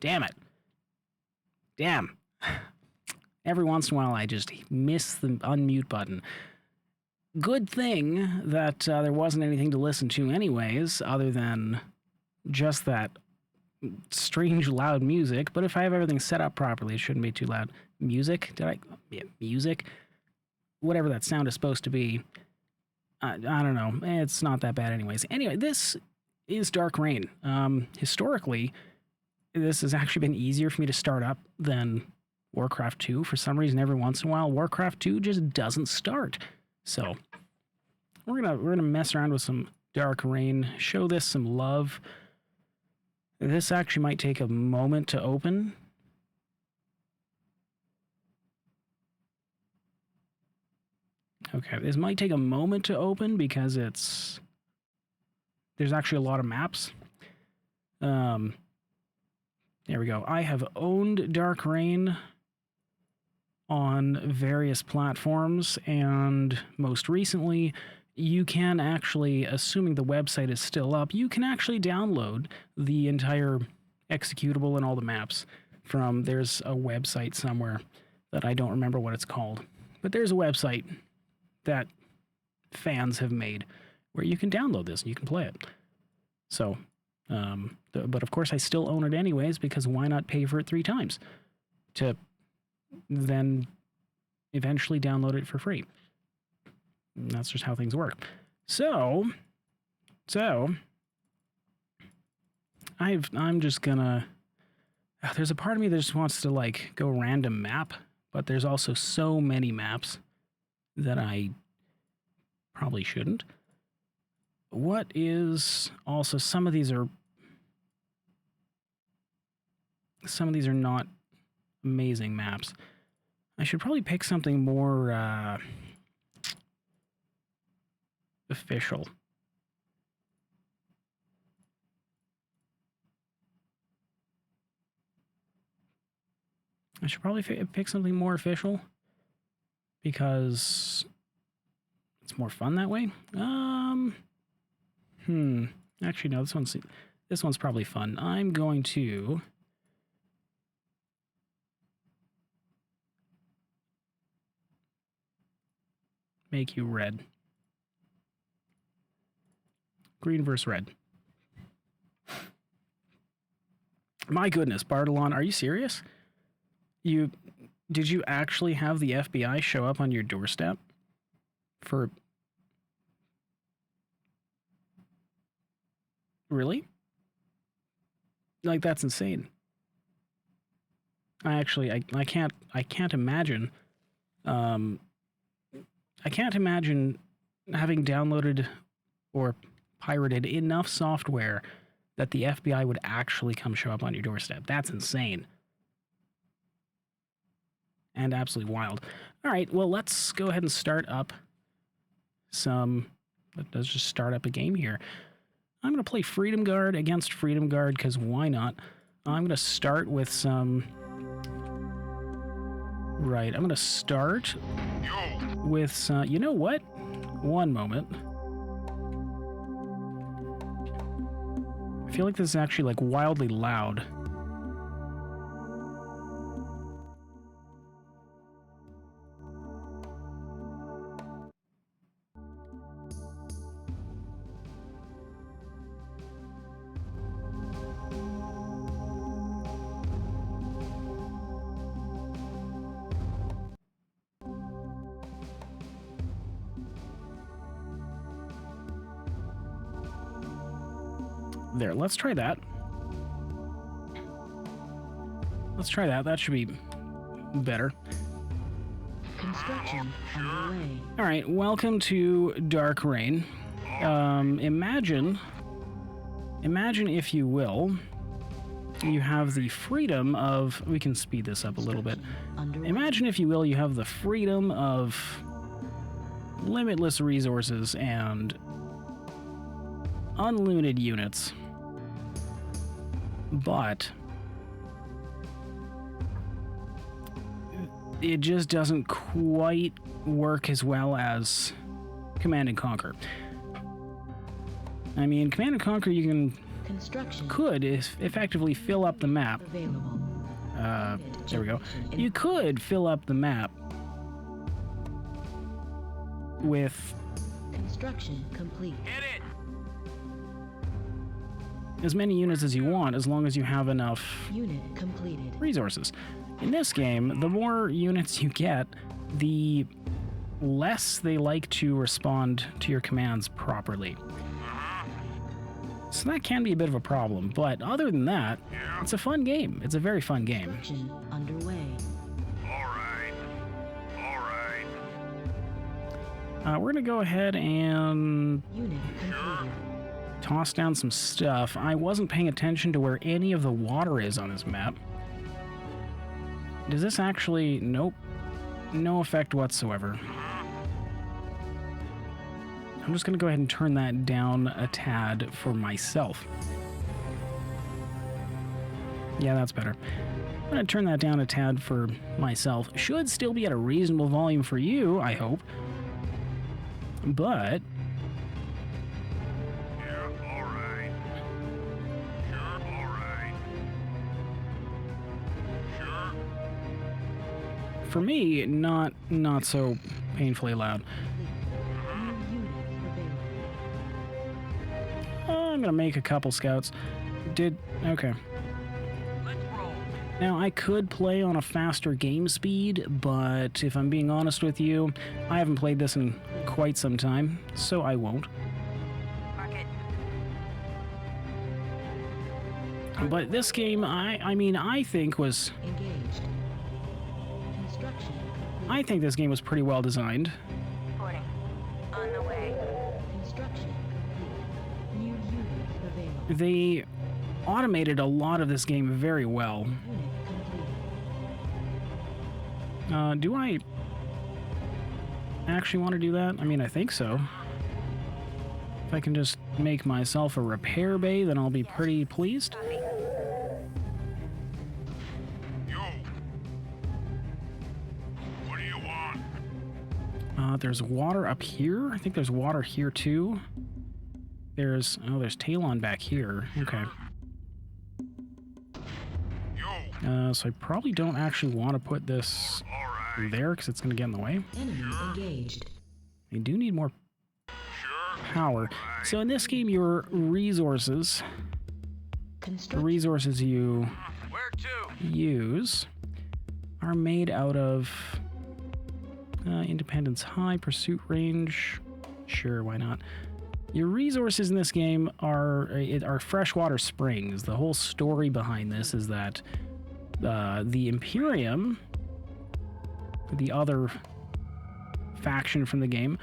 Damn it. Damn. Every once in a while, I just miss the unmute button. Good thing that there wasn't anything to listen to anyways, other than just that strange loud music. But if I have everything set up properly, it shouldn't be too loud. Music? Yeah, music? Whatever that sound is supposed to be. I don't know. It's not that bad anyways. Anyway, this is Dark Reign. Historically, this has actually been easier for me to start up than Warcraft 2. For some reason, every once in a while, Warcraft 2 just doesn't start. So we're gonna mess around with some Dark Reign, show this some love. This actually might take a moment to open. Okay, this might take a moment to open because there's actually a lot of maps. There we go. I have owned Dark Reign on various platforms, and most recently, you can actually, assuming the website is still up, you can actually download the entire executable and all the maps from, there's a website somewhere that I don't remember what it's called, but there's a website that fans have made where you can download this and you can play it. So, but of course I still own it anyways, because why not pay for it 3 times to then eventually download it for free? And that's just how things work. So I'm just gonna, there's a part of me that just wants to like go random map, but there's also so many maps that I probably shouldn't. What is also, some of these are not amazing maps. I should probably pick something more official. I should probably pick something more official because it's more fun that way. Actually, no, this one's probably fun. I'm going to make you red. Green versus red. My goodness, Bartolon, are you serious? Did you actually have the FBI show up on your doorstep? Really? Like, that's insane. I can't imagine. I can't imagine having downloaded or pirated enough software that the FBI would actually come show up on your doorstep. That's insane. And absolutely wild. All right, well, let's go ahead and start up let's just start up a game here. I'm going to play Freedom Guard against Freedom Guard, because why not? I'm going to start with some... Right, I'm going to start with some... You know what? One moment. I feel like this is actually, like, wildly loud. There, let's try that. Let's try that. That should be better. Construction underway. All right, welcome to Dark Reign. Imagine, if you will, you have the freedom of... We can speed this up a little bit. Imagine, if you will, you have the freedom of limitless resources and unlimited units. But it just doesn't quite work as well as Command and Conquer. I mean, Command and Conquer, you can could effectively fill up the map. There we go. You could fill up the map with construction complete. Hit it! as many units as you want, as long as you have enough Unit completed. resources. In this game, the more units you get, the less they like to respond to your commands properly. So that can be a bit of a problem, but other than that, it's a fun game. It's a very fun game. Construction underway. We're gonna go ahead and Unit completed. toss down some stuff. I wasn't paying attention to where any of the water is on this map. Does this actually... Nope. No effect whatsoever. I'm just going to go ahead and turn that down a tad for myself. Yeah, that's better. I'm going to turn that down a tad for myself. Should still be at a reasonable volume for you, I hope. But... for me, not so painfully loud. I'm gonna make a couple scouts. Okay. Now, I could play on a faster game speed, but if I'm being honest with you, I haven't played this in quite some time, so I won't. But this game, I think was... Engaged. Construction complete. I think this game was pretty well designed. Reporting. On the way. Construction complete. New unit available. They automated a lot of this game very well. Unit completed. Do I actually want to do that? I mean, I think so. If I can just make myself a repair bay, then I'll be pretty pleased. What do you want? There's water up here. I think there's water here too. There's Talon back here. Okay. So I probably don't actually want to put this there because it's going to get in the way. Enemy engaged. I do need more power. So in this game, your resources, the Construction. resources you Where to? use, are made out of Independence High, Pursuit Range. Sure, why not? Your resources in this game are freshwater springs. The whole story behind this is that the Imperium, the other faction from the game,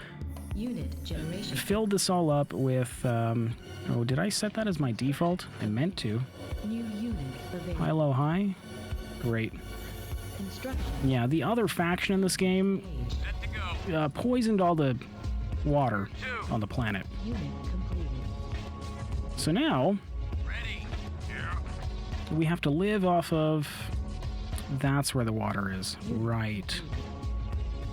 Unit generation. filled this all up with... oh, did I set that as my default? I meant to. New unit available. High, low, high? Great. Construction Yeah, the other faction in this game engaged. Set to go. poisoned all the water on the planet. Unit completed. So now, Ready. we have to live off of... That's where the water is. Right.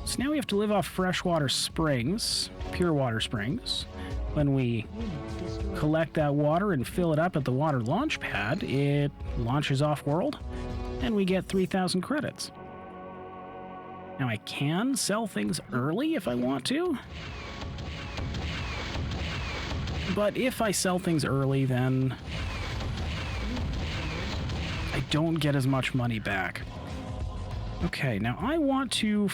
So now we have to live off freshwater springs, pure water springs. When we Unit destroyed. collect that water and fill it up at the water launch pad, it launches off-world, and we get 3,000 credits. Now, I can sell things early if I want to, but if I sell things early, then I don't get as much money back. Okay, now I want to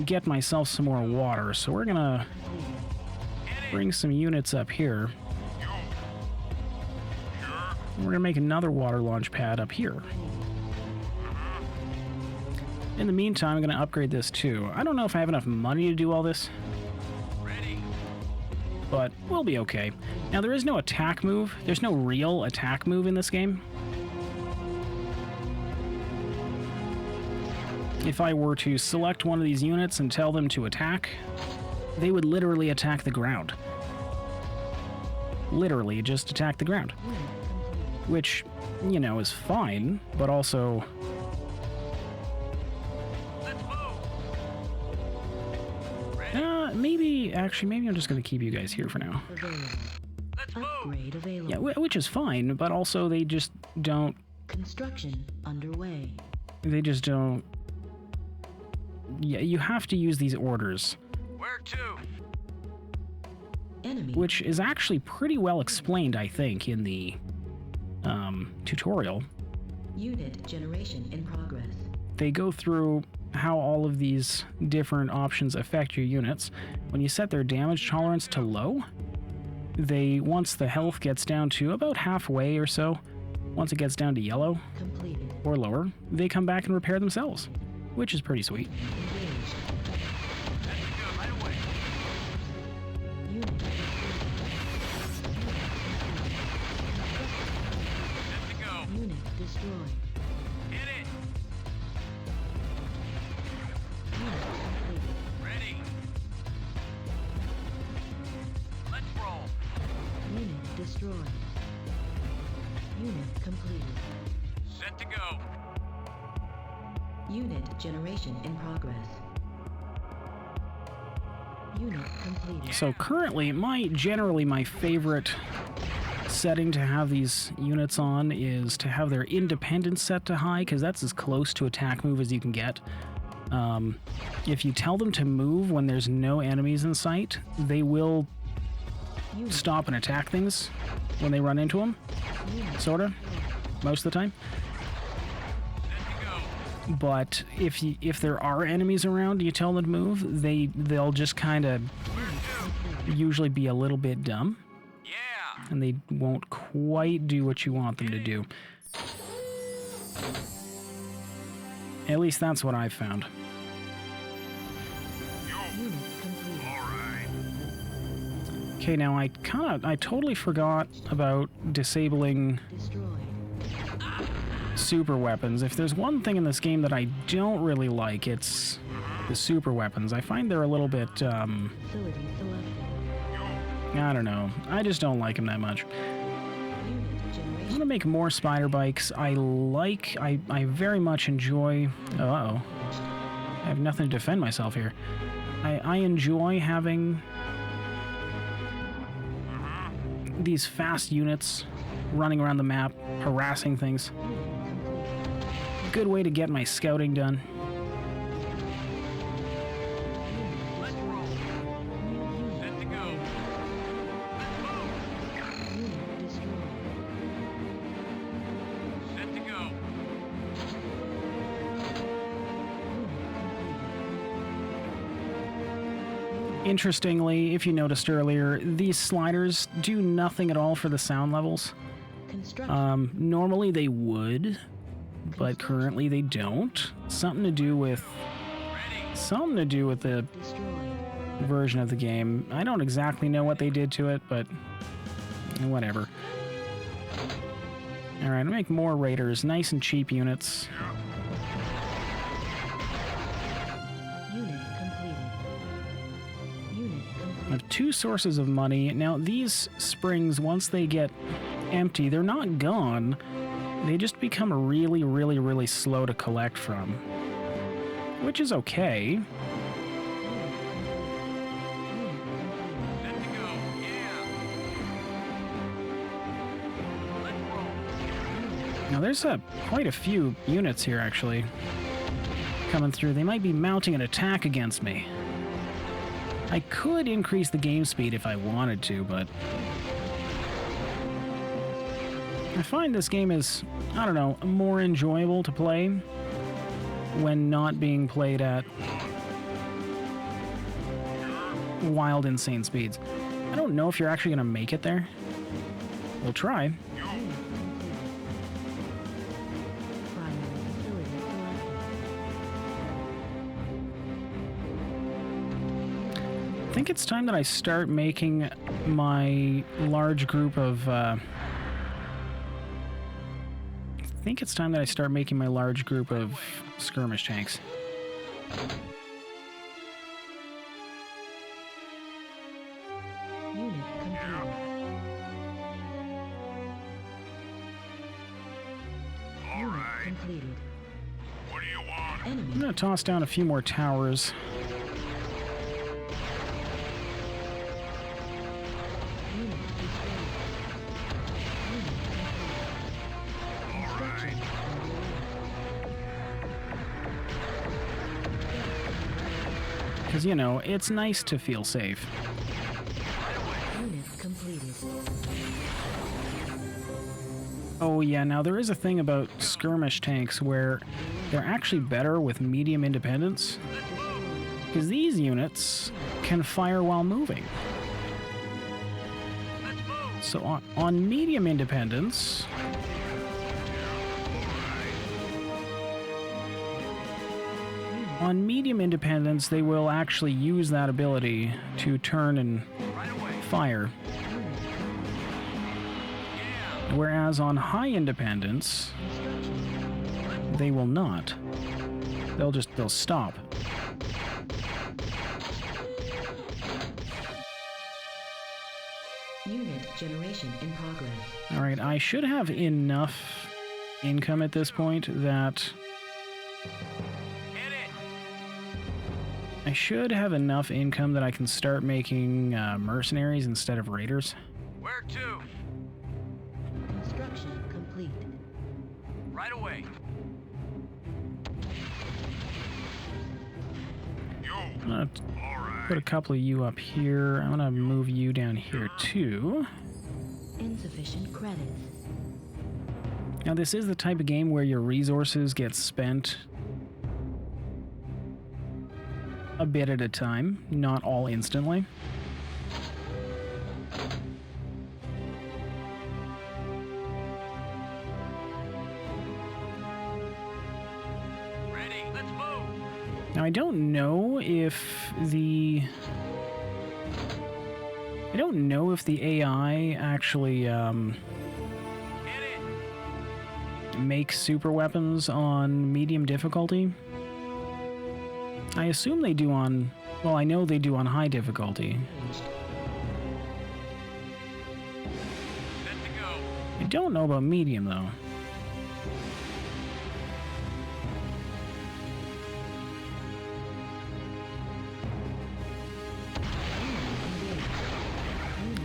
get myself some more water, so we're gonna bring some units up here. We're gonna make another water launch pad up here. In the meantime, I'm gonna upgrade this too. I don't know if I have enough money to do all this, Ready. but we'll be okay. Now, there is no attack move. There's no real attack move in this game. If I were to select one of these units and tell them to attack, they would literally attack the ground. Literally just attack the ground. Which, you know, is fine, but also... Let's move. maybe I'm just going to keep you guys here for now. Available. Let's Upgrade available. Yeah, which is fine, but also they just don't. Construction underway. They just don't. Yeah, you have to use these orders, Where to? Enemy. which is actually pretty well explained, I think, in the tutorial. Unit generation in progress. They go through how all of these different options affect your units. When you set their damage tolerance to low, once the health gets down to about halfway or so, once it gets down to yellow Completed. or lower, they come back and repair themselves, which is pretty sweet. Engaged. Set to go right away. Unit. Set to go. Unit destroyed. Hit it. Unit completed. Ready. Let's roll. Unit destroyed. Unit completed. Set to go. Unit generation in progress. Unit completed. So currently, generally my favorite setting to have these units on is to have their independence set to high, because that's as close to attack move as you can get. If you tell them to move when there's no enemies in sight, they will Unit. stop and attack things when they run into them, Unit. sorta, most of the time. Set to go. But if there are enemies around, you tell them to move, they'll just kind of Where to? usually be a little bit dumb, Yeah. and they won't quite do what you want them to do. At least that's what I've found. Unit completed. All right. Okay, now I totally forgot about disabling Destroyed. super weapons. If there's one thing in this game that I don't really like, it's the super weapons. I find they're a little bit, Facility selected. I don't know. I just don't like them that much. Unit I'm generation. gonna make more spider bikes. I very much enjoy. Oh, uh-oh. I have nothing to defend myself here. I enjoy having these fast units running around the map, harassing things. Good way to get my scouting done. Let's roll. Set to go. Let's move. Unit destroyed. Set to go. Interestingly, if you noticed earlier, these sliders do nothing at all for the sound levels. Construction. Normally they would, but currently they don't. Something to do with the Destroyed. version of the game. I don't exactly know what they did to it, but whatever. Alright, I'll make more raiders. Nice and cheap units. Unit completed. Unit I completed. have two sources of money. Now, these springs, once they get empty, they're not gone. They just become really, really, really slow to collect from. Which is okay. Set to go. Yeah. Let's roll. Now, there's quite a few units here, actually, coming through. They might be mounting an attack against me. I could increase the game speed if I wanted to, but I find this game is, I don't know, more enjoyable to play when not being played at wild, insane speeds. I don't know if you're actually going to make it there. We'll try. Primary facility selected. I think it's time that I start making my large group of, skirmish tanks. Unit completed. All Unit right. completed. What do you want? I'm Enemy. gonna toss down a few more towers. Unit destroyed. Because, you know, it's nice to feel safe. Unit completed. Oh yeah, now there is a thing about skirmish tanks where they're actually better with medium independence. Because these units can fire while moving. So on medium independence, they will actually use that ability to turn and fire. Whereas on high independence, they will not. They'll stop. Unit generation in progress. All right, I should have enough income at this point that Hit it. I should have enough income that I can start making mercenaries instead of raiders. Where to? Construction complete. Right away. Yo. I'm gonna All right. put a couple of you up here. I'm gonna move you down here too. Insufficient credits. Now this is the type of game where your resources get spent a bit at a time, not all instantly. Ready. Let's move. Now I don't know if the AI actually Hit it. makes super weapons on medium difficulty. I assume they do on, well, I know they do on high difficulty. Set to go. I don't know about medium though.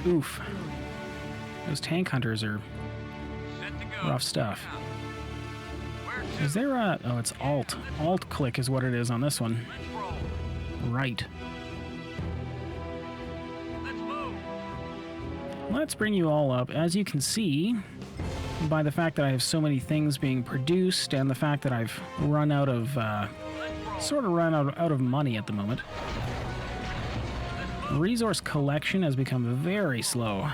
Oof. Those tank hunters are Set to go. rough stuff. Where to? Is there a... Oh, it's Alt. Alt click is what it is on this one. Let's roll. Right. Let's move. Let's bring you all up. As you can see, by the fact that I have so many things being produced and the fact that I've run out of... Let's roll. sort of run out of money at the moment. Resource collection has become very slow.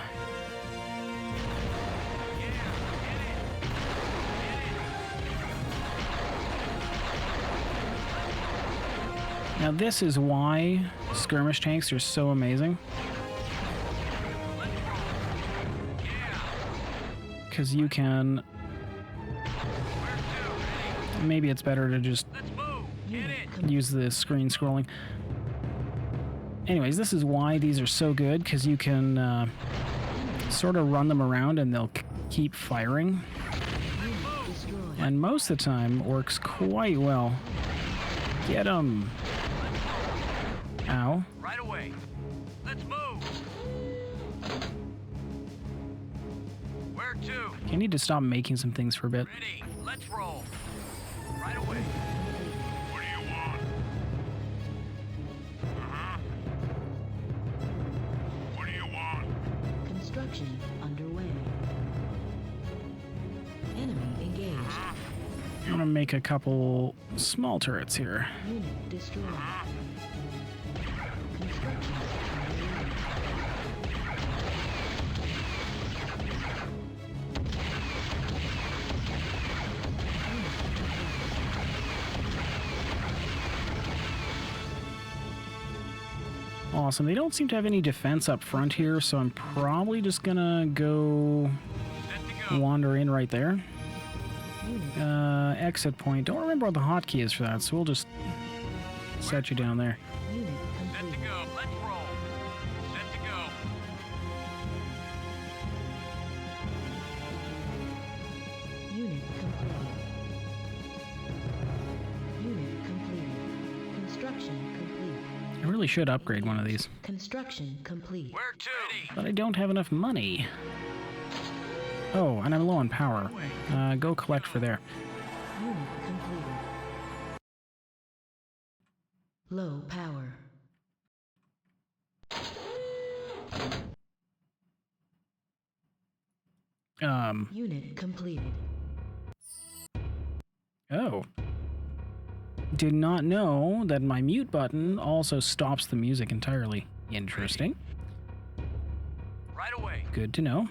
Now this is why skirmish tanks are so amazing. Because you can... Maybe it's better to just Let's move. Hit it. use the screen scrolling. Anyways, this is why these are so good, because you can sort of run them around and they'll keep firing. Destroyed. And most of the time works quite well. Get 'em. Ow. Right away. Let's move. Where to? You need to stop making some things for a bit. Ready. Let's roll. Right away. What do you want? Uh-huh. What do you want? Construction underway. Enemy engaged. I'm gonna make a couple small turrets here. Unit destroyed. Construction underway. Awesome. They don't seem to have any defense up front here, so I'm probably just gonna go Set to go. wander in right there. Unit. Exit point. Don't remember what the hotkey is for that, so we'll just set you down there. Unit Set to complete. go. Let's roll. Set to go. Unit completed. Unit completed. Construction complete. I really should upgrade one of these, Construction complete. Where to? Ready. but I don't have enough money. Oh, and I'm low on power. Go collect for there. Unit completed. Low power. Unit completed. Oh. Did not know that my mute button also stops the music entirely. Interesting. Right away. Good to know.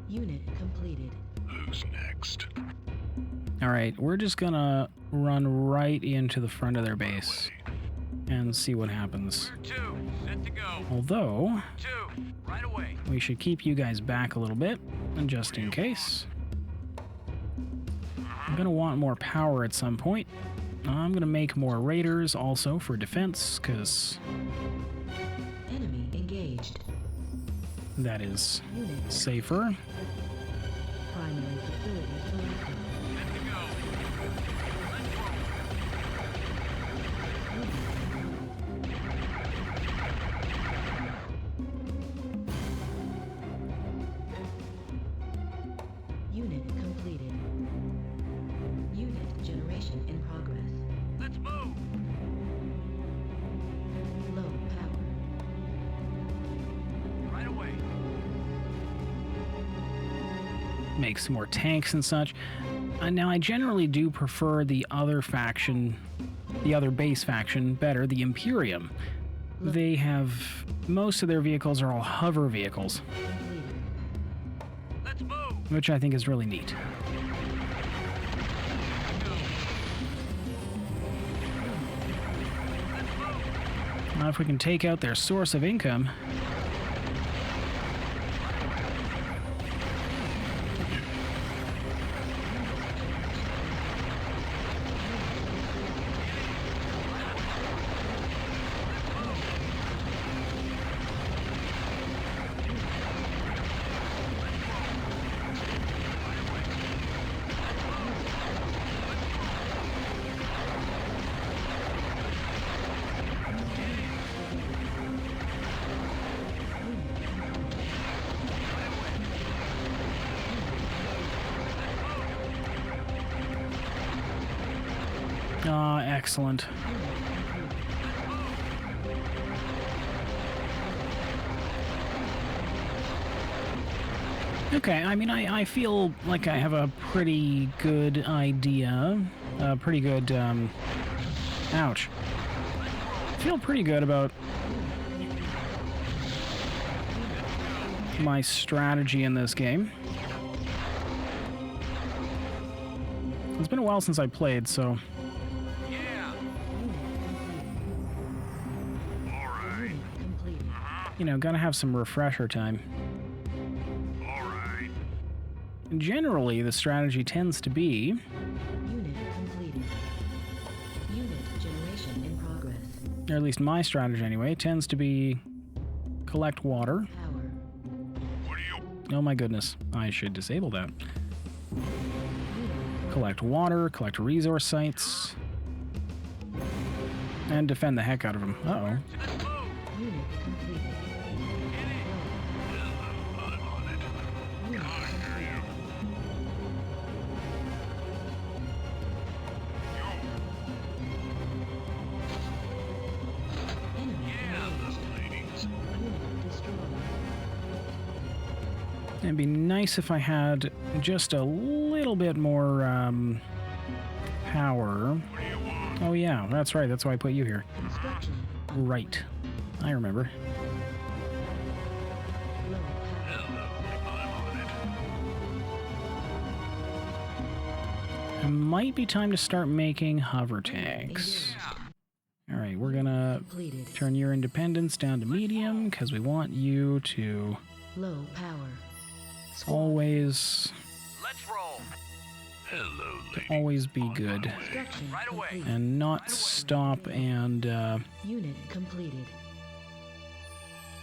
Unit completed. Who's next? All right, we're just gonna run right into the front of their base and see what happens. We're 2. Set to go. Although, 2. Right away. we should keep you guys back a little bit, and just in case. I'm gonna want more power at some point. I'm gonna make more raiders also for defense, because Enemy engaged. that is Unit safer. primary facility selected. Set to go. Let's roll. Unit completed. Unit generation in progress. Let's move. Low power. Right away. Make some more tanks and such. Now, I generally do prefer the other faction, the other base faction, better, the Imperium. They have, most of their vehicles are all hover vehicles, Completed. Let's move. which I think is really neat. Now, if we can take out their source of income, excellent. Okay, I mean, I feel like I have a pretty good idea, pretty good, ouch. I feel pretty good about my strategy in this game. It's been a while since I played, so Yeah. All right. Completed. you know, gotta have some refresher time. All right. Generally, the strategy tends to be, Unit completed. Unit generation in progress. or at least my strategy anyway, tends to be collect water. Power. What do you... Oh my goodness, I should disable that. Collect water, collect resource sites, and defend the heck out of them. Uh-oh. Unit completed. I'm on it. Unit I hear you. enemy engaged. Ladies. Unit destroyed. It'd be nice if I had just a little bit more power. What do you want? Oh yeah, that's right, that's why I put you here. Construction. Right. I remember. Low power. Hello. I'm on it. It might be time to start making hover tanks. Alright, we're gonna Completed. turn your independence down to medium, because we want you to Low power. Squad. always, Let's roll. Hello, lady. always be good. Construction Right away. complete. And not stop and, Unit completed.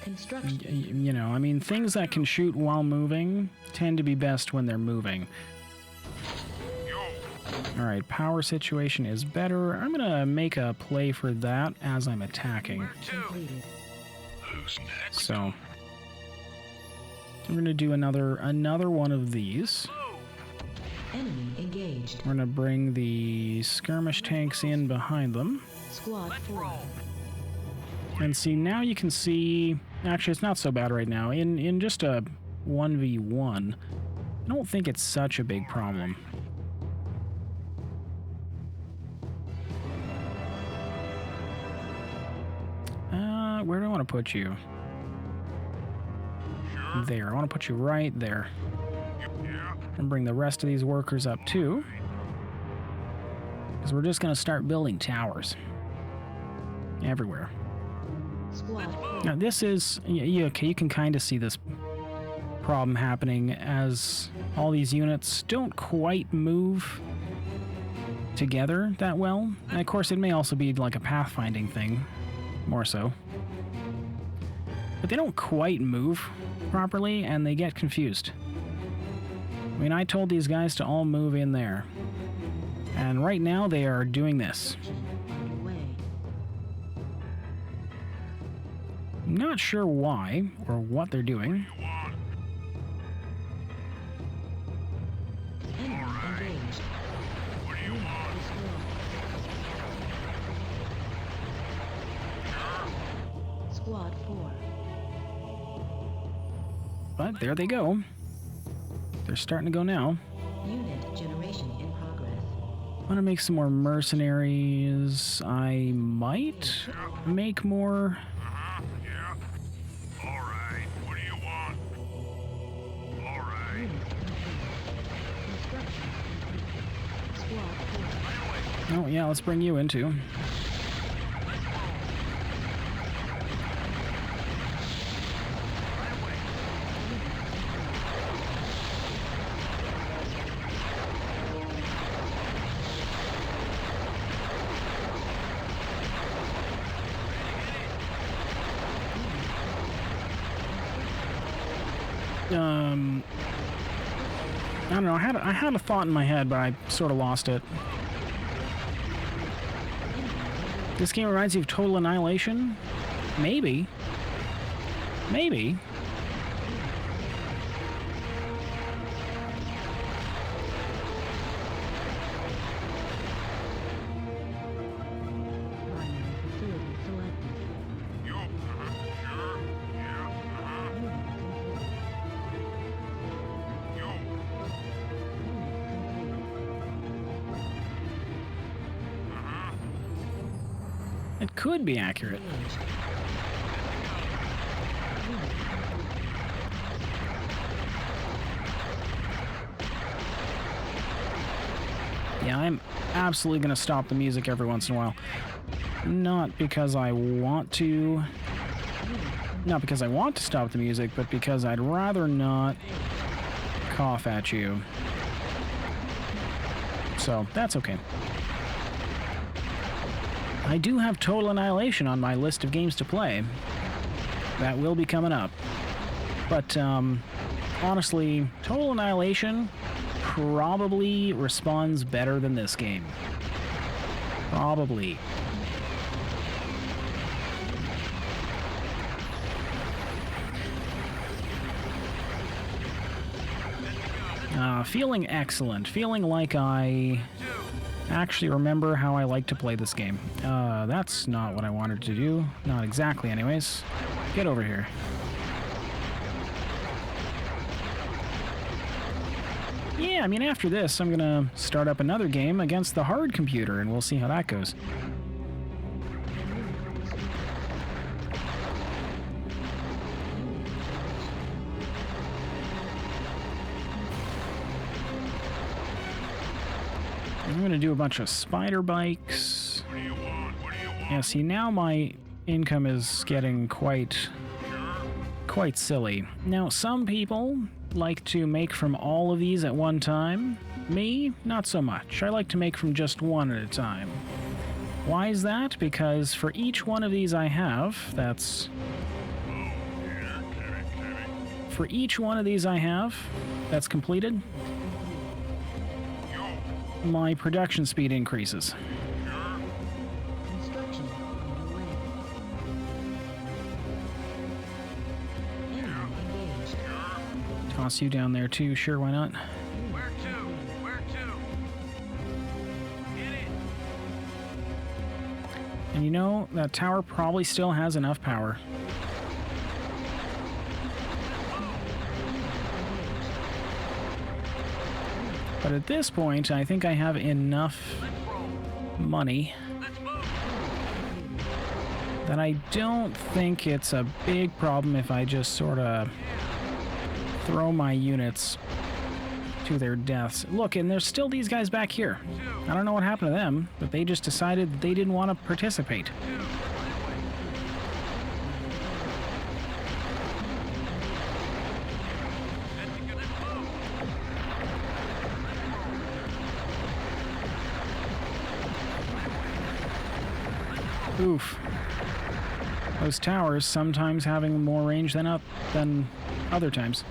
Construction. you know, I mean, things that can shoot while moving tend to be best when they're moving. Yo. Alright, power situation is better. I'm gonna make a play for that as I'm attacking. We're 2. Completed. Who's next? So, we're gonna do another one of these. Move. Enemy engaged. We're gonna bring the skirmish tanks in behind them. Squad Let's 4. roll. And see, now you can see, actually it's not so bad right now. In just a 1v1, don't think it's such a big problem. Where do I want to put you? There. I want to put you right there. And bring the rest of these workers up too. Because we're just going to start building towers. Everywhere. Squad 4. Now this is... Yeah, okay, you can kind of see this problem happening as all these units don't quite move together that well. And of course, it may also be like a pathfinding thing, more so. But they don't quite move properly, and they get confused. I mean, I told these guys to all move in there. And right now, they are doing this. Underway. Not sure why, or what they're doing. Enemy engaged. What do you want? Squad 4. But there they go. They're starting to go now. Unit generation in progress. I want to make some more mercenaries. I might make more. Yeah. All right. What do you want? All right. Unit complete. Construction complete. Squad 4. Oh, yeah, let's bring you in too. I don't know. I had a thought in my head, but I sort of lost it. This game reminds you of Total Annihilation? Maybe. Maybe. Primary facility selected. You. Sure. Yeah. Unit complete. You. Unit complete. It could be accurate. Engaged. Unit Yeah, I'm absolutely going to stop the music every once in a while. Not because I want to... Not because I want to stop the music, but because I'd rather not cough at you. So, that's okay. I do have Total Annihilation on my list of games to play. That will be coming up. But, honestly, Total Annihilation probably responds better than this game. Probably. Feeling excellent. Feeling like I actually remember how I like to play this game. That's not what I wanted to do. Not exactly, anyways. Get over here. Yeah, I mean, after this, I'm gonna start up another game against the hard computer, and we'll see how that goes. I'm gonna do a bunch of spider bikes. What do you want? What do you want? Yeah, see, now my income is getting quite silly. Now, some people like to make from all of these at one time. Me, not so much. I like to make from just one at a time. Why is that? Because for each one of these I have, that's... For each one of these I have, that's completed, my production speed increases. construction underway. Enemy engaged. Toss you down there too, sure, why not? Where to? Where to? Get it. And you know, that tower probably still has enough power. But at this point, I think I have enough Let's roll. money Let's move. that I don't think it's a big problem if I just sort of throw my units to their deaths. Look, and there's still these guys back here. I don't know what happened to them, but they just decided that they didn't want to participate. Oof. Those towers sometimes having more range than other times.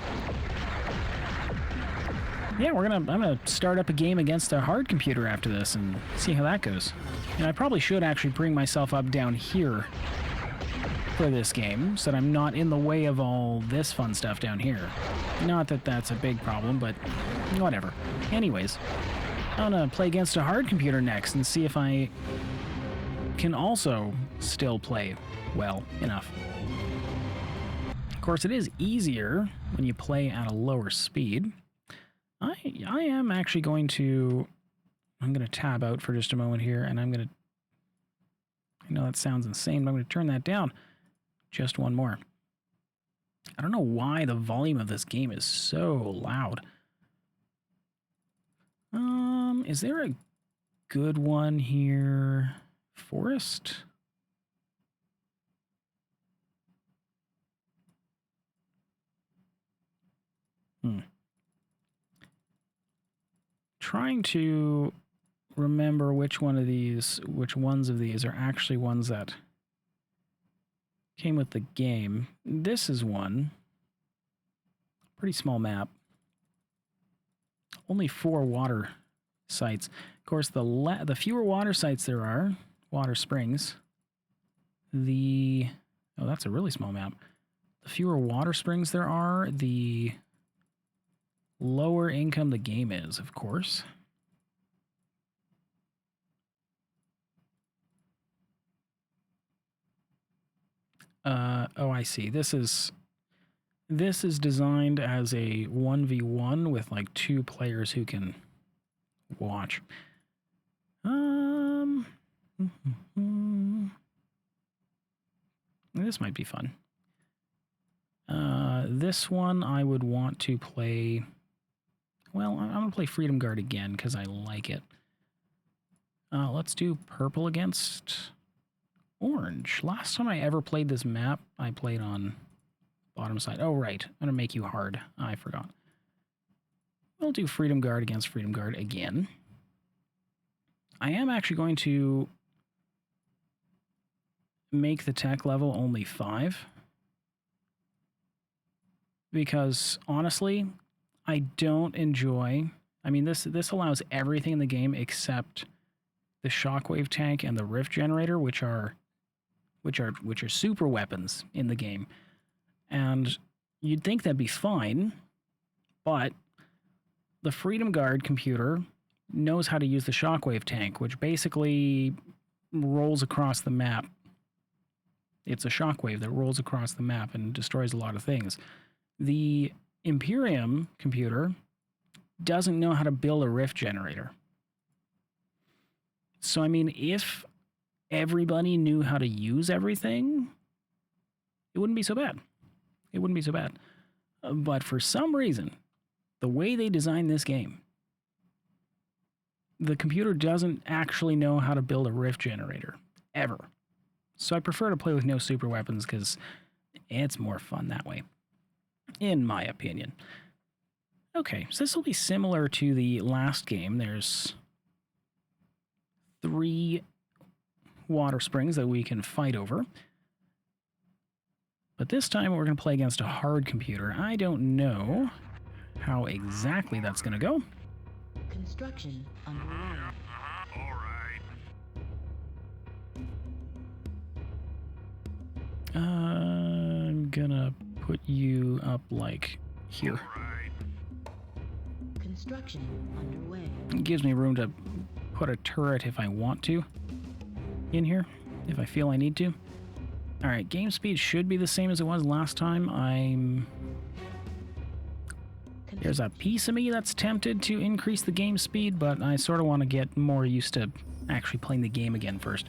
Yeah, I'm gonna start up a game against a hard computer after this and see how that goes. And I probably should actually bring myself up down here for this game, so that I'm not in the way of all this fun stuff down here. Not that that's a big problem, but whatever. Anyways, I'm gonna play against a hard computer next and see if I can also still play well enough. Of course, it is easier when you play at a lower speed. I am actually going to... I'm going to tab out for just a moment here, and I'm going to... I know that sounds insane, but I'm going to turn that down just one more. I don't know why the volume of this game is so loud. Is there a good one here? Forest? Trying to remember which ones of these are actually ones that came with the game. This is one. Pretty small map. Only 4 water sites. Of course, the fewer water sites there are, water springs, oh, that's a really small map. The fewer water springs there are, the lower income the game is, of course. Oh, I see. This is designed as a 1v1 with like 2 players who can watch. This might be fun. This one I would want to play... Well, I'm going to play Freedom Guard again because I like it. Let's do purple against orange. Last time I ever played this map, I played on bottom side. Oh, right. I'm going to make you hard. I forgot. We'll do Freedom Guard against Freedom Guard again. I am actually going to make the tech level only 5. Because, honestly, I don't enjoy... I mean, this allows everything in the game except the shockwave tank and the rift generator, which are super weapons in the game. And you'd think that'd be fine, but the Freedom Guard computer knows how to use the shockwave tank, which basically rolls across the map. It's a shockwave that rolls across the map and destroys a lot of things. The Imperium computer doesn't know how to build a rift generator. So, I mean, if everybody knew how to use everything, it wouldn't be so bad. It wouldn't be so bad. But for some reason, the way they designed this game, the computer doesn't actually know how to build a rift generator, ever. So I prefer to play with no super weapons because it's more fun that way, in my opinion. Okay, so this will be similar to the last game. There's 3 water springs that we can fight over. But this time we're going to play against a hard computer. I don't know how exactly that's going to go. Construction underway. All right. I'm gonna put you up like here. All right. Construction underway. It gives me room to put a turret if I want to in here, if I feel I need to. All right, game speed should be the same as it was last time. I'm There's a piece of me that's tempted to increase the game speed, but I sort of want to get more used to actually playing the game again first.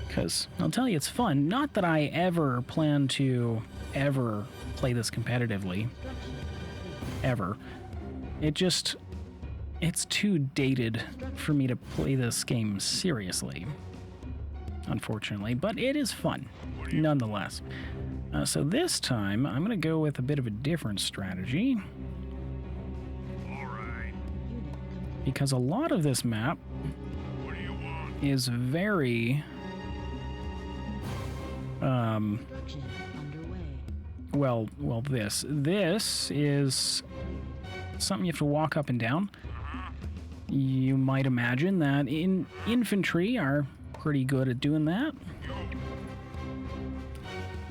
Because I'll tell you, it's fun. Not that I ever plan to ever play this competitively. Ever. It's too dated for me to play this game seriously, unfortunately, but it is fun, nonetheless. So this time, I'm going to go with a bit of a different strategy, All right. because a lot of this map What do you want? is very, Construction underway. well, this is something you have to walk up and down. You might imagine that infantry are pretty good at doing that,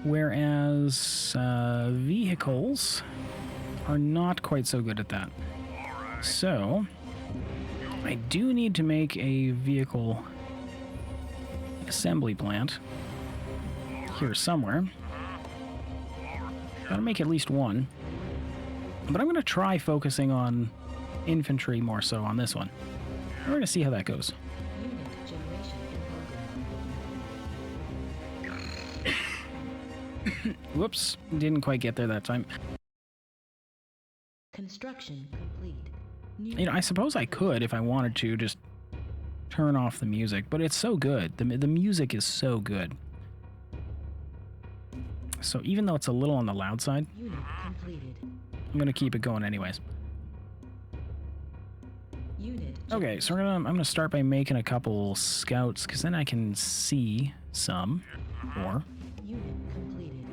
whereas vehicles are not quite so good at that. So I do need to make a vehicle assembly plant here somewhere. Gotta make at least one. But I'm going to try focusing on infantry more so on this one. We're going to see how that goes. Unit generation in progress. Whoops, didn't quite get there that time. Construction complete. New You know, I suppose I could, if I wanted to, just turn off the music, but it's so good. The music is so good. So even though it's a little on the loud side, unit completed. I'm going to keep it going anyways. Unit Okay, so I'm gonna start by making a couple scouts, because then I can see some more. unit completed.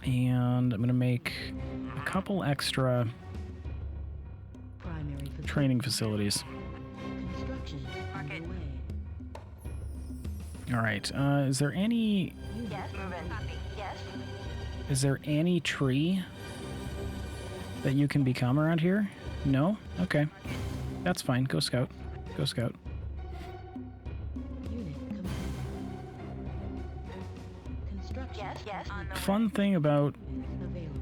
And I'm gonna make a couple extra Primary facility. training facilities. Construction underway. All right. Is there any? Yes, moving. Copy. Yes. Is there any tree that you can become around here? No. Okay, that's fine. Go scout. Go scout. Unit complete. Construction Yes, yes. On the Fun thing about available.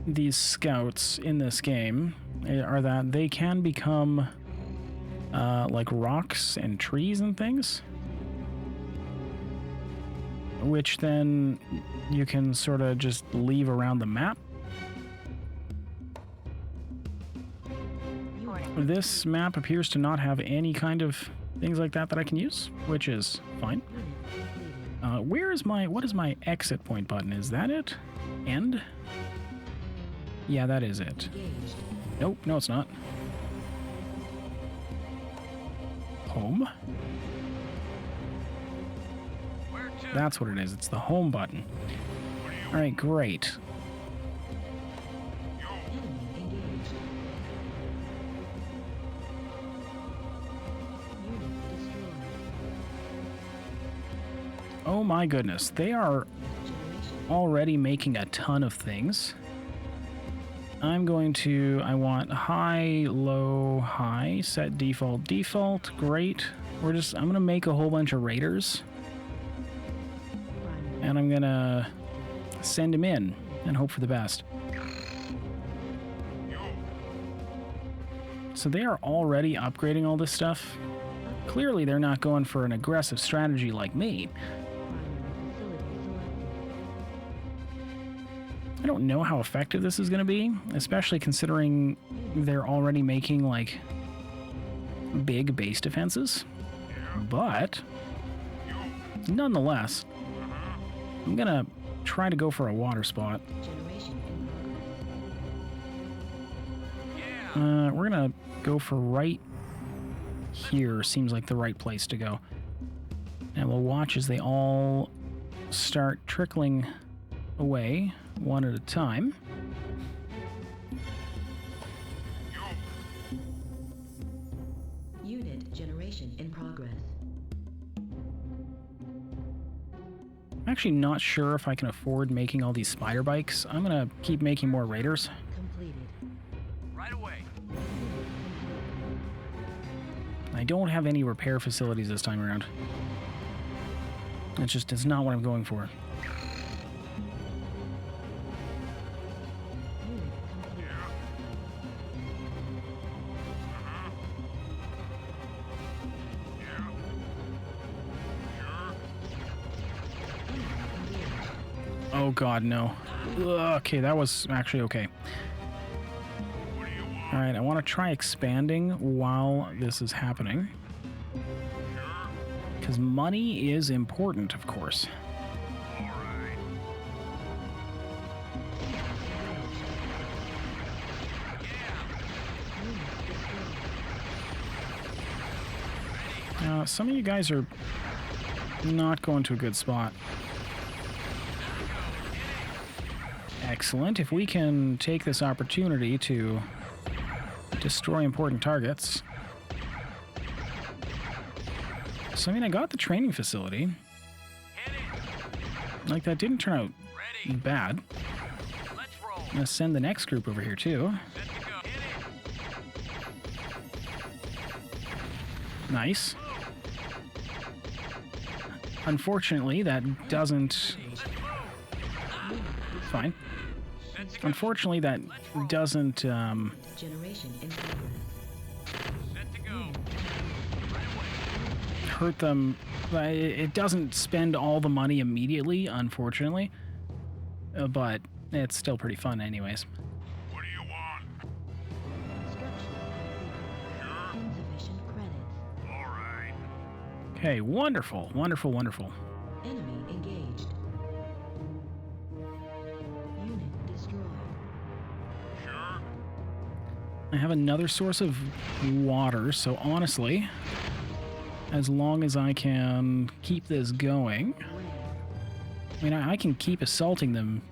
these scouts in this game are that they can become like rocks and trees and things, which then you can sort of just leave around the map. This map appears to not have any kind of things like that I can use, which is fine. Where is what is my exit point button? Is that it? End? Yeah, that is it. Engaged. Nope, no it's not. Home? Where to? That's what it is. It's the home button. Alright, great. Enemy engaged. Unit destroyed. Oh my goodness. They are Generation. already making a ton of things. I want high, low, high, set default, default, great. I'm gonna make a whole bunch of raiders, Primary. and I'm gonna send them in and hope for the best. So they are already upgrading all this stuff. Clearly they're not going for an aggressive strategy like me. Primary facility selected. I don't know how effective this is going to be, especially considering they're already making, like, big base defenses. But, nonetheless, I'm going to try to go for a water spot. Generation in progress. Yeah. We're going to go for right here, seems like the right place to go. And we'll watch as they all start trickling away one at a time. Unit generation in progress. I'm actually not sure if I can afford making all these spider bikes. I'm gonna keep making more raiders. Completed. Right away. I don't have any repair facilities this time around. It's not what I'm going for. Oh god, no. Ugh, okay, that was actually okay. What do you want? Alright, I want to try expanding while this is happening. Sure. Because money is important, of course. All right. Some of you guys are not going to a good spot. Excellent. If we can take this opportunity to destroy important targets. So, I mean, I got the training facility. Hit it. Like, that didn't turn out Ready. bad. Let's roll. I'm going to send the next group over here, too. Set to go. Hit it. Nice. Unfortunately, that doesn't... Fine. Set to go. Unfortunately, that doesn't, Generation in progress. Set to go. Right away. hurt them. It doesn't spend all the money immediately, unfortunately. But it's still pretty fun anyways. What do you want? Construction complete. Sure. Insufficient credits. All right. Okay, wonderful, wonderful, wonderful. Enemy engaged. Unit destroyed. Sure. I have another source of water, so honestly, as long as I can keep this going, Away. I mean, I can keep assaulting them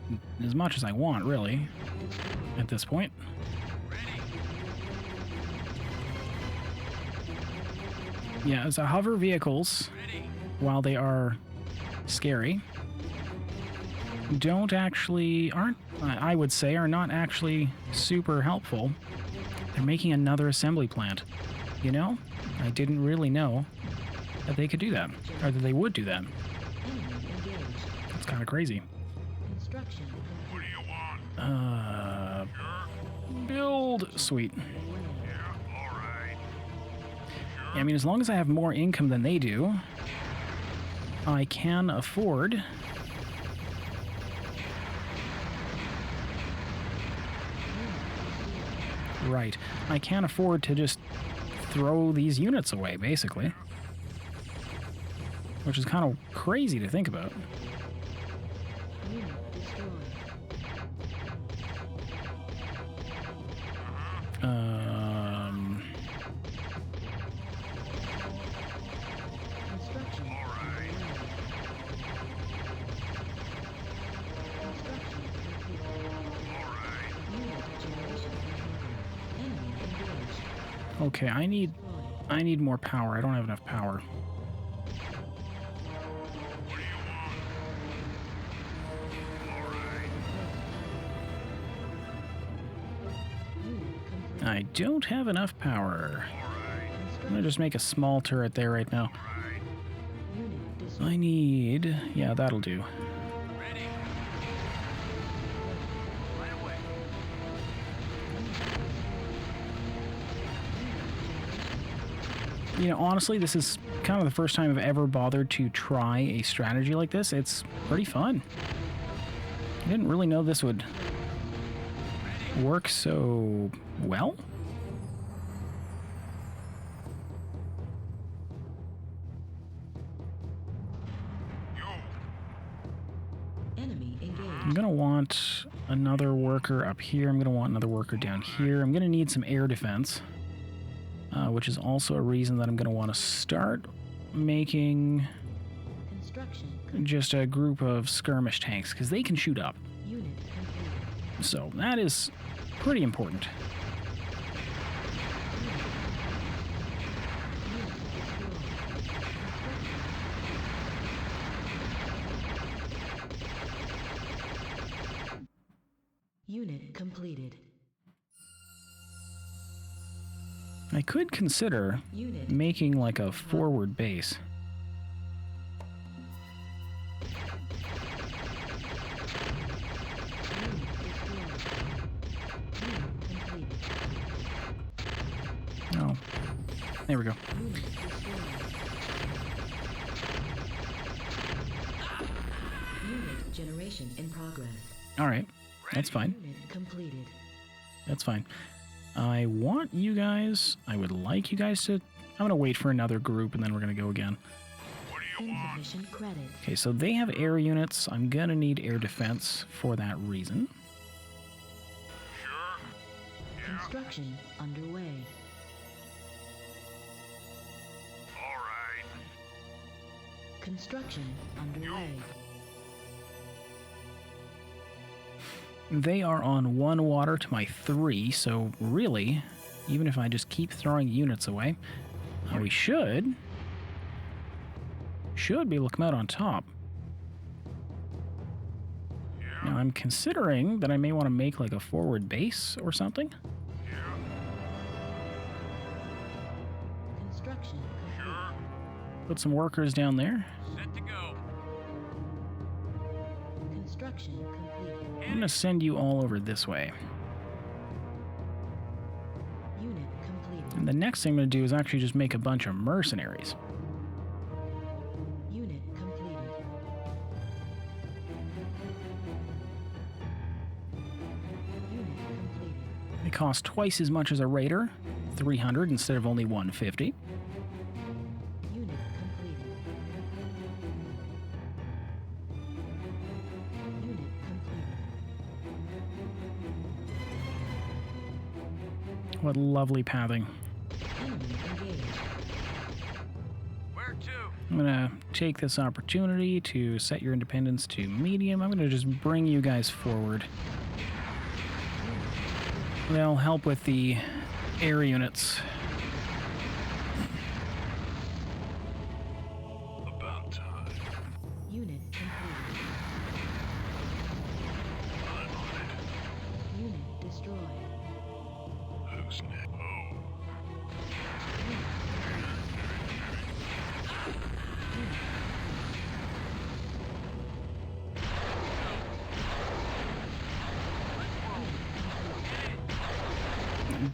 as much as I want, really, at this point. Yeah, so hover vehicles, while they are scary, aren't, I would say, are not actually super helpful. They're making another assembly plant. You know? I didn't really know that they could do that, or that they would do that. Enemy engaged. It's kind of crazy. Construction What do you want? Sure. Build. Sweet. Yeah. All right. Yeah, I mean, as long as I have more income than they do, I can afford... Right. I can't afford to just throw these units away, basically. Which is kind of crazy to think about. unit destroyed. Construction All right. Construction complete. All right. Unit generation enemy engaged. Okay, I need more power. I don't have enough power. What do you want? All right. Unit complete. I don't have enough power. All right. I'm gonna just make a small turret there right now. All right. Unit destroyed. I need... Yeah, that'll do. Ready. Right away. You know, honestly, this is kind of the first time I've ever bothered to try a strategy like this. It's pretty fun. I didn't really know this would work so well. Yo. Enemy engaged. I'm gonna want another worker up here. I'm gonna want another worker down here. I'm gonna need some air defense, which is also a reason that I'm gonna want to start making Construction complete. just a group of skirmish tanks, because they can shoot up. Unit complete. So that is pretty important. Unit completed. I could consider Unit making like a forward base. Oh, there we go. Unit generation in progress. progress. All right, that's fine. Unit completed. That's fine. I want you guys... I would like you guys to... I'm going to wait for another group, and then we're going to go again. What do you want? Insufficient credit. Okay, so they have air units. I'm going to need air defense for that reason. Sure. Yeah. Construction underway. All right. Construction underway. They are on 1 water to my 3, so really, even if I just keep throwing units away, we should be able to come out on top. Yeah. Now, I'm considering that I may want to make like a forward base or something. Yeah. Construction complete. Sure. Put some workers down there. Set to go. Construction complete. I'm going to send you all over this way. Unit completed. And the next thing I'm going to do is actually just make a bunch of mercenaries. Unit completed. Unit completed. They cost twice as much as a raider, 300 instead of only 150. Unit completed. Unit completed. What lovely pathing. Enemy engaged. Where to? I'm going to take this opportunity to set your independence to medium. I'm going to just bring you guys forward. They'll help with the air units. About time. Unit completed. I'm on it. Unit destroyed. Who's next? Oh.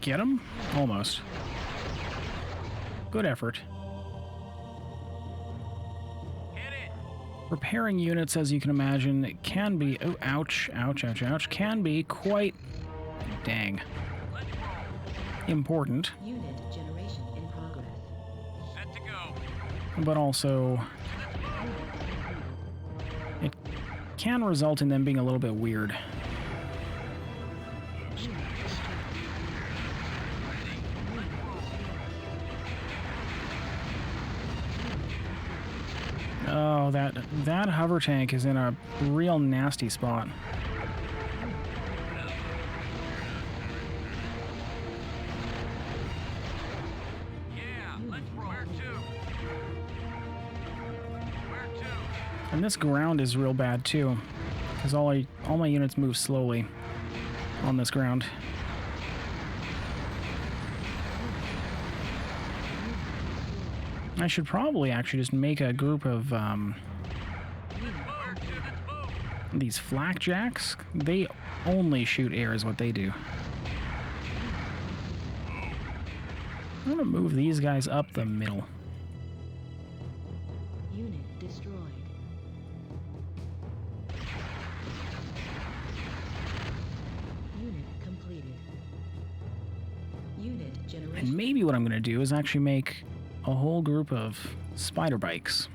Get them? Almost. Good effort. Hit it. Repairing units, as you can imagine, it can be... Oh, ouch, ouch, ouch, ouch. Can be quite... Dang. Let's roll. Important, Unit generation in progress. Set to go. but also... It can result in them being a little bit weird. Oh, that hover tank is in a real nasty spot. Yeah, let's roll. Where to? Where to? And this ground is real bad too, because all my units move slowly on this ground. I should probably actually just make a group of Where to? Let's move. these flakjacks. They only shoot air is what they do. I'm gonna move these guys up the middle. Unit destroyed. Unit completed. Unit And generation. maybe what I'm gonna do is actually make a whole group of spider bikes,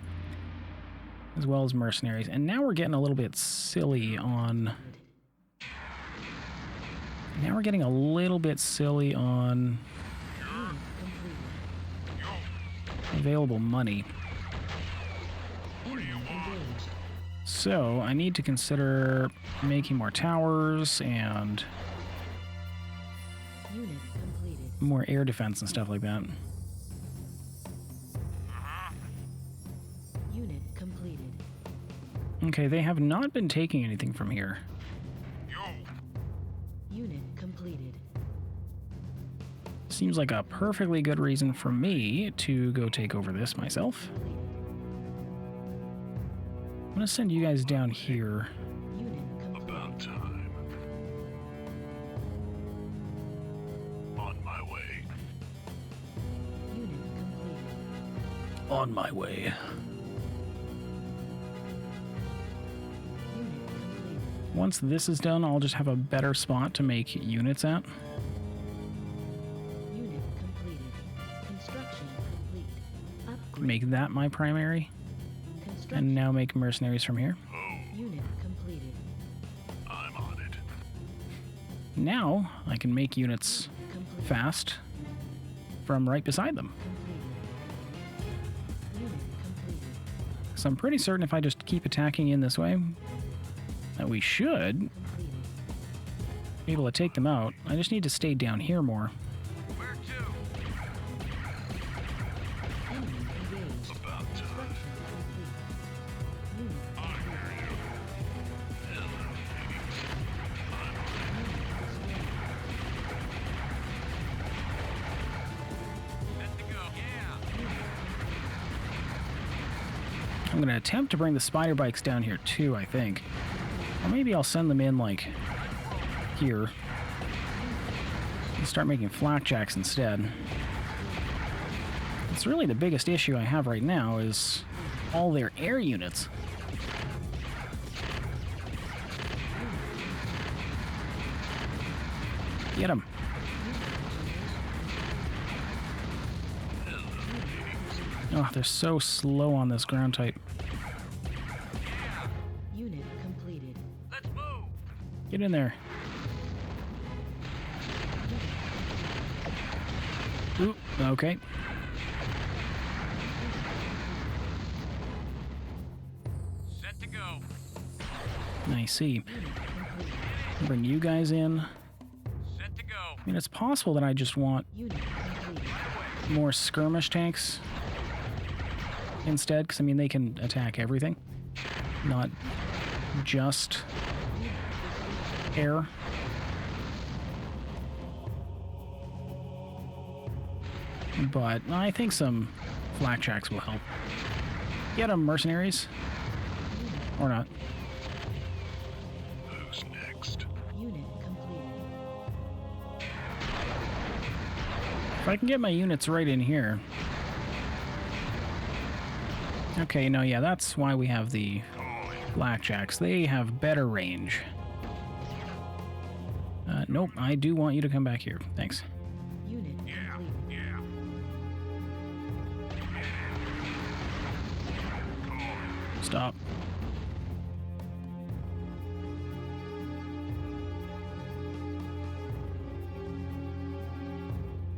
as well as mercenaries. And now we're getting a little bit silly on... Now we're getting a little bit silly on Unit completed. available money. Enemy engaged. So I need to consider making more towers and Unit completed. more air defense and stuff like that. Unit completed. Okay, they have not been taking anything from here. Unit completed. Seems like a perfectly good reason for me to go take over this myself. I'm gonna send you guys down here. Unit completed. About time. On my way. Unit completed. On my way. Unit completed. Once this is done, I'll just have a better spot to make units at. Unit completed. Construction complete. Upgrade. Make that my primary. Construction. And now make mercenaries from here. Unit completed. I'm on it. Now I can make units Complete. fast from right beside them. Completed. Unit completed. So I'm pretty certain if I just keep attacking in this way, that we should Completed. be able to take them out. I just need to stay down here more. Where to? Enemy engaged. About time. Construction complete. Unit I hear you. Hello, ladies. Set to go. Yeah. I'm going to attempt to bring the spider bikes down here too, I think. Or maybe I'll send them in, like, here. And start making flakjacks instead. It's really the biggest issue I have right now is all their air units. Get them. Oh, they're so slow on this ground type. Unit completed. Let's move. Get in there. Oop, okay. Set to go. I see. Bring you guys in. Set to go. I mean, it's possible that I just want Unit completed. more skirmish tanks instead, because, I mean, they can attack everything, not just air. But I think some flakjacks will help. Get them, mercenaries. Or not. Who's next? Unit completed. If I can get my units right in here. Okay, no, yeah, that's why we have the flakjacks. They have better range. Nope, I do want you to come back here. Thanks. Unit Yeah, complete. yeah. Stop.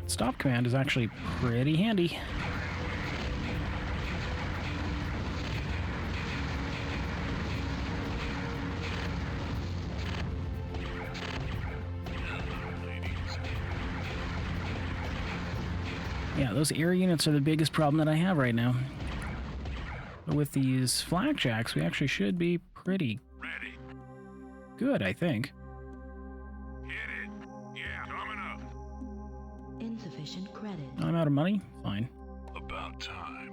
Stop command is actually pretty handy. Yeah, those air units are the biggest problem that I have right now. But with these flakjacks, we actually should be pretty Ready. good, I think. Hit it. Yeah, coming up. Insufficient credit. I'm out of money? Fine. About time.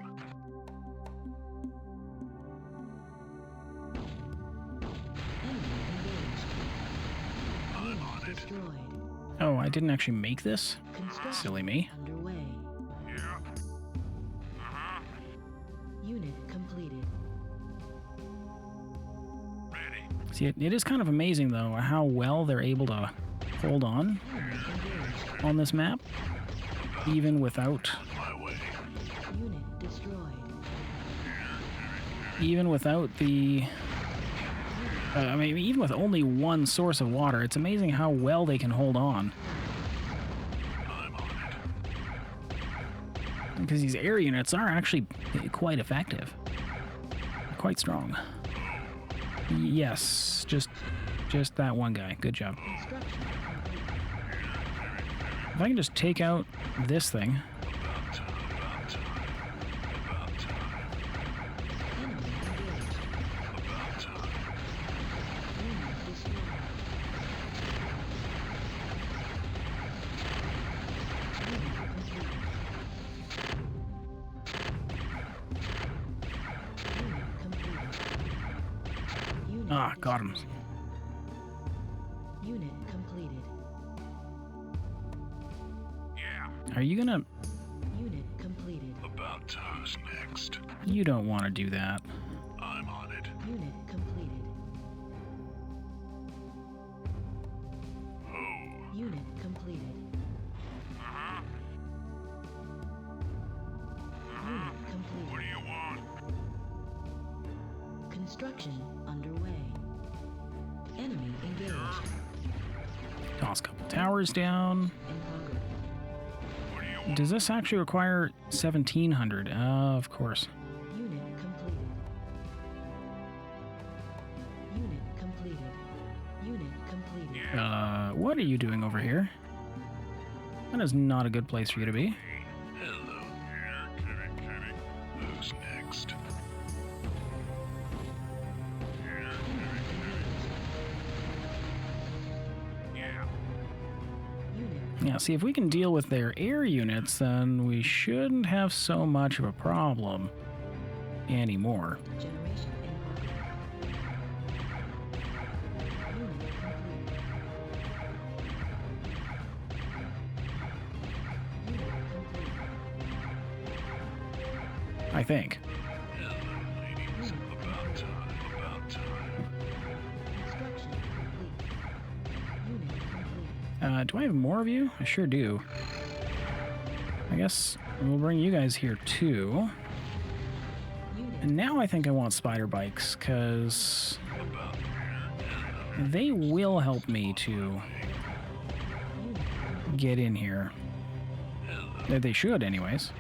Enemy engaged. I'm Unit on it. destroyed. Oh, I didn't actually make this? Construction Silly me. underway. Yeah. Uh-huh. Unit completed. Ready. See, it is kind of amazing, though, how well they're able to hold on Enemy engaged. on this map, even without My way. Unit destroyed. the... I mean, even with only one source of water, it's amazing how well they can hold on. I'm on it. Because these air units are actually quite effective. Quite strong. Yes, just that one guy. Good job. Construction complete. If I can just take out this thing. About time. About time. About time. Enemy engaged. About time. Unit destroyed. Unit complete. Unit completed. Unit Ah, got him. destroyed. Unit completed. Yeah. Are you gonna... Unit completed. About time. Who's next? You don't want to do that. I'm on it. Unit completed. Unit completed. Unit completed. What do you want? Construction underway. Enemy engaged. Toss a couple towers down. In progress. What do you want? Does this actually require 1,700? Of course. Unit completed. Unit completed. Unit completed. What are you doing over here? That is not a good place for you to be. Hello there, Kitty. Who's next? Yeah. Unit Yeah, see, if we can deal with their air units, then we shouldn't have so much of a problem anymore. generation in progress. Unit completed. Unit complete. I think. Hello, ladies. About time. Construction complete. Unit complete. Do I have more of you? I sure do. I guess we'll bring you guys here too. Unit And now I think I want spider bikes, because they will help me to get in here. They should, anyways.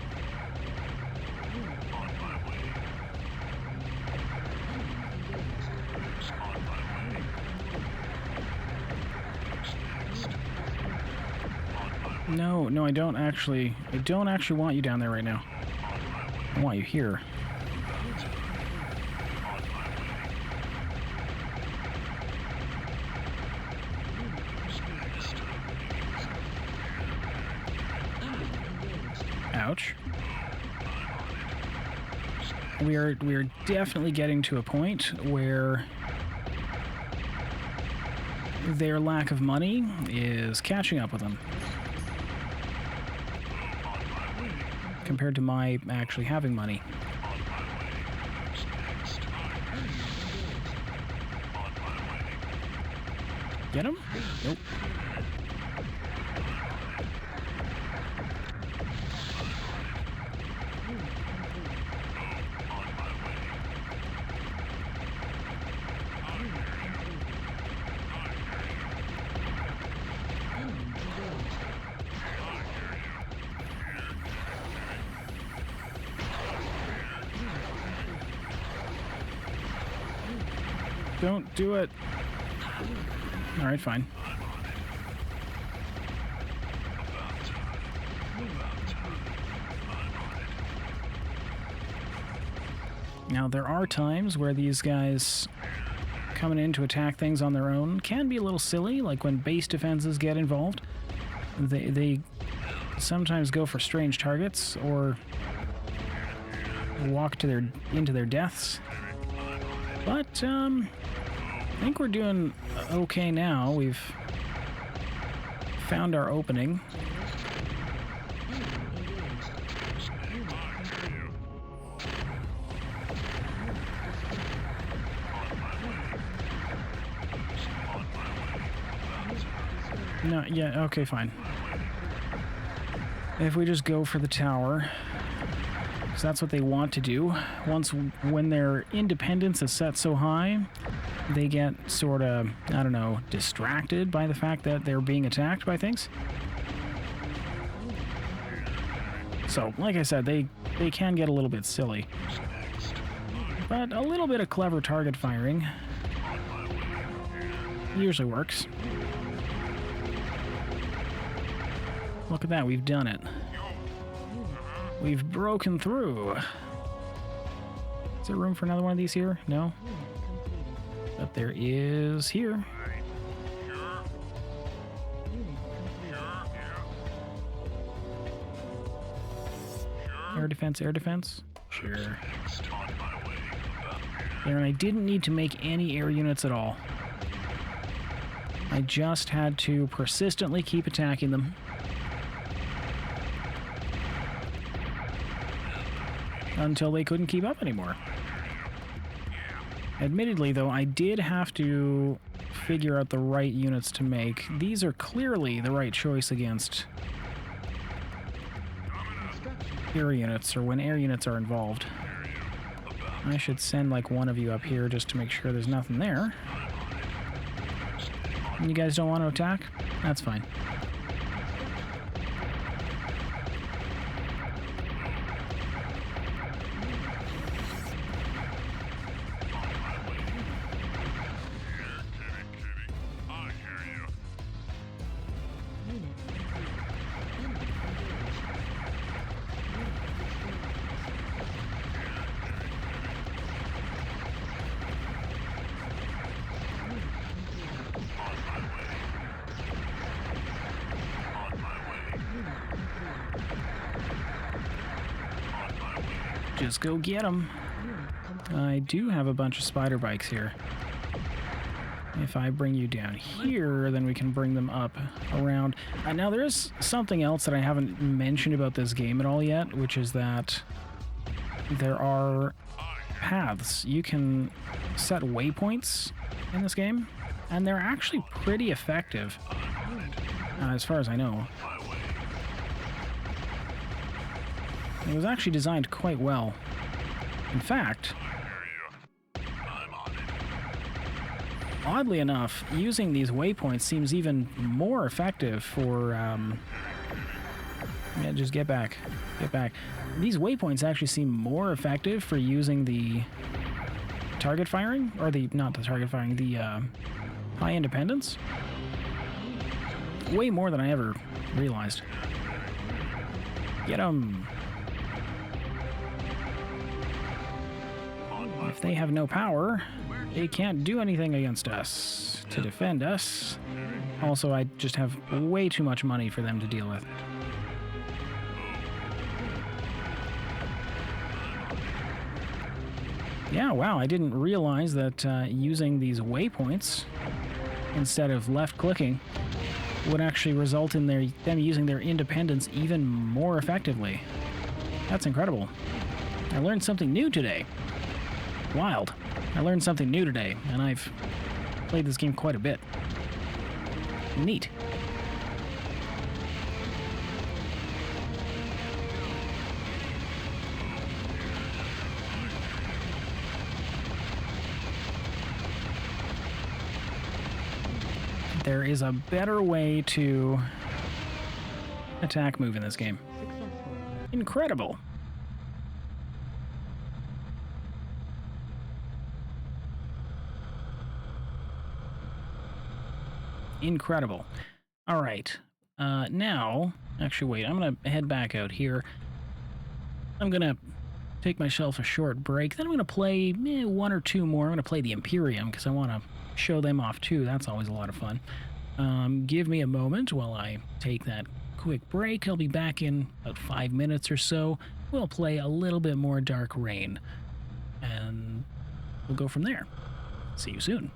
No, I don't actually want you down there right now. I want you here. Ouch. We are definitely getting to a point where their lack of money is catching up with them. Compared to my actually having money. Get him? Nope. Don't do it. All right, fine. Now, there are times where these guys coming in to attack things on their own can be a little silly, like when base defenses get involved. They sometimes go for strange targets or walk to into their deaths. But I think we're doing okay now. We've found our opening. No, yeah, okay, fine. If we just go for the tower, because that's what they want to do. When their independence is set so high, they get sort of, I don't know, distracted by the fact that they're being attacked by things. So, like I said, they can get a little bit silly. But a little bit of clever target firing usually works. Look at that, we've done it. We've broken through. Is there room for another one of these here? No? But there is here. Air defense, air defense? Sure. There, and I didn't need to make any air units at all. I just had to persistently keep attacking them. Until they couldn't keep up anymore. Admittedly, though, I did have to figure out the right units to make. These are clearly the right choice against air units, or when air units are involved. I should send like one of you up here just to make sure there's nothing there. And you guys don't want to attack? That's fine. Just go get them. I do have a bunch of spider bikes here. If I bring you down here, then we can bring them up around. Now, there is something else that I haven't mentioned about this game at all yet, which is that there are paths. You can set waypoints in this game, and they're actually pretty effective, as far as I know. It was actually designed quite well. In fact, oddly enough, using these waypoints seems even more effective for, yeah, just get back. Get back. These waypoints actually seem more effective for using the target firing, or not the target firing, the high independence. Way more than I ever realized. Get 'em. If they have no power, they can't do anything against us to defend us. Also, I just have way too much money for them to deal with. Yeah, wow, I didn't realize that using these waypoints instead of left-clicking would actually result in them using their independence even more effectively. That's incredible. I learned something new today. Wild. I learned something new today, and I've played this game quite a bit. Neat. There is a better way to attack move in this game. Incredible. Incredible. All right. Now, actually, wait. I'm going to head back out here. I'm going to take myself a short break. Then I'm going to play one or two more. I'm going to play the Imperium because I want to show them off too. That's always a lot of fun. Give me a moment while I take that quick break. I'll be back in about 5 minutes or so. We'll play a little bit more Dark Reign, and we'll go from there. See you soon.